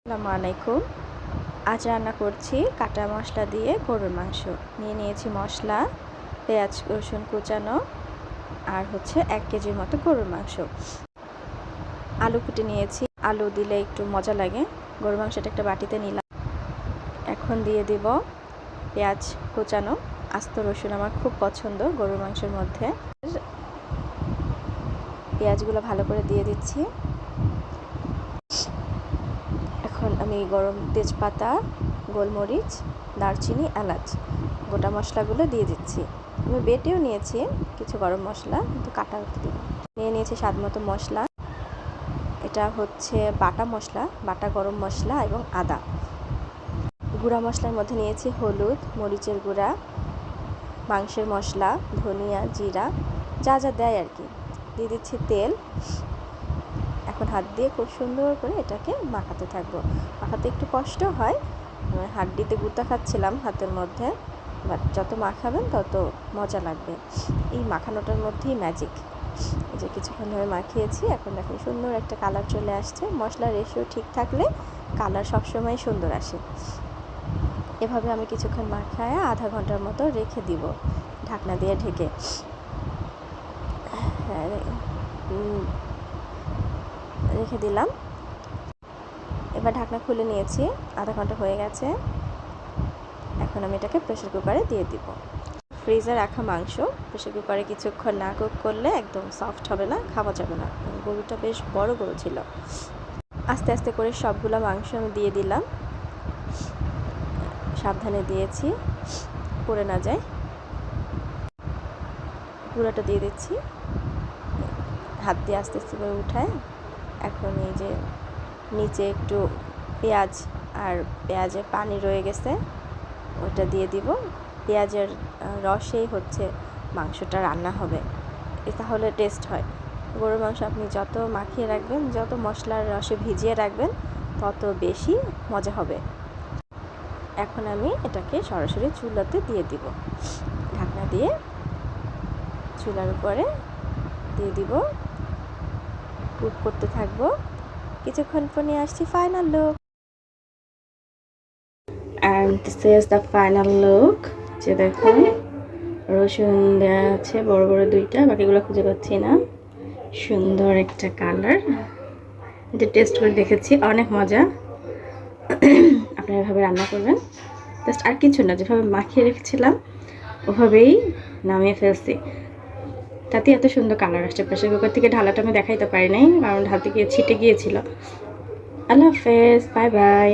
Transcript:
আসসালামু আলাইকুম। আজ রান্না করছি কাটা মশলা দিয়ে গরুর মাংস। নিয়েছি মশলা, পেঁয়াজ রসুন কুচানো, আর 1 কেজির মতো গরুর মাংস। আলু কুটে নিয়েছি, আলু দিলে একটু মজা লাগে। গরুর মাংসটা একটা বাটিতে নিলাম। এখন দিয়ে দিব পেঁয়াজ কুচানো, আস্ত রসুন আমার খুব পছন্দ গরুর মাংসের মধ্যে। পেঁয়াজগুলো ভালো করে দিয়ে দিচ্ছি। এখন আমি গরম তেজপাতা, গোলমরিচ, দারচিনি, এলাচ গোটা মশলাগুলো দিয়ে দিচ্ছি। আমি বেটেও নিয়েছি কিছু গরম মশলা, কিন্তু কাটা নিয়েছি স্বাদ মতো মশলা। এটা বাটা মশলা, বাটা গরম মশলা এবং আদা। গুঁড়া মশলার মধ্যে নিয়েছি হলুদ, মরিচের গুঁড়া, মাংসের মশলা, ধনিয়া, জিরা, যা যা দেয় আর কি। দিয়ে দিচ্ছি তেল। এখন হাত দিয়ে খুব সুন্দর করে এটাকে মাখাতে থাকবো। মাখাতে একটু কষ্ট হয়, হাড্ডিতে গুঁতা খাচ্ছিলাম হাতের মধ্যে, বাট যত মাখাবেন তত মজা লাগবে। এই মাখানোটার মধ্যেই ম্যাজিক। এই যে কিছুক্ষণ ধরে মাখিয়েছি, এখন দেখুন সুন্দর একটা কালার চলে আসছে। মশলার রেশিও ঠিক থাকলে কালার সবসময় সুন্দর আসে। এভাবে আমি কিছুক্ষণ মাখায় আধা ঘন্টার মতো রেখে দিব ঢাকনা দিয়ে ঢেকে। রেখে দিলাম। এবার ঢাকনা খুলে নিয়েছি, আধা ঘন্টা হয়ে গেছে। এখন আমি এটাকে প্রেসার কুকারে দিয়ে দিব। ফ্রিজে রাখা মাংস প্রেসার কুকারে কিছুক্ষণ না কুক করলে একদম সফট হবে না, খাওয়া যাবে না। গরুটা বেশ বড় গরু ছিল। আস্তে আস্তে করে সবগুলো মাংস আমি দিয়ে দিলাম। সাবধানে দিয়েছি, পড়ে না যায়। পুরোটা দিয়ে দিচ্ছি, হাত দিয়ে আস্তে আস্তে করে উঠায়। এখন এই যে নিচে একটু পেঁয়াজ আর পেঁয়াজের পানি রয়ে গেছে, ওটা দিয়ে দিব। পেঁয়াজের রসেই মাংসটা রান্না হবে, তাহলে টেস্ট হয়। গরুর মাংস আপনি যত মাখিয়ে রাখবেন, যত মশলার রসে ভিজিয়ে রাখবেন, তত বেশি মজা হবে। এখন আমি এটাকে সরাসরি চুলাতে দিয়ে দিব। ঢাকনা দিয়ে চুলার উপরে দিয়ে দিব, কুক করতে থাকবো। কিছুক্ষণ পর নিয়ে আসছি final look. And this is the final look. যে দেখুন, রসুন দেওয়া আছে বড় বড় দুইটা, বাকিগুলো খুঁজে পাচ্ছি না। সুন্দর একটা কালার। এটা টেস্ট করে দেখেছি, অনেক মজা। আপনারা এভাবে রান্না করবেন। জাস্ট আর কিছু না, যেভাবে মাখিয়ে রেখেছিলাম ওভাবেই নামিয়ে ফেলছি। তাতে এত সুন্দর কালার আসছে। প্রেসার কুকার থেকে ঢালাটা আমি দেখাইতে পারি নাই, কারণ ঢালতে গিয়ে ছিটে গিয়েছিল। আল্লাহ হাফেজ, বাই বাই।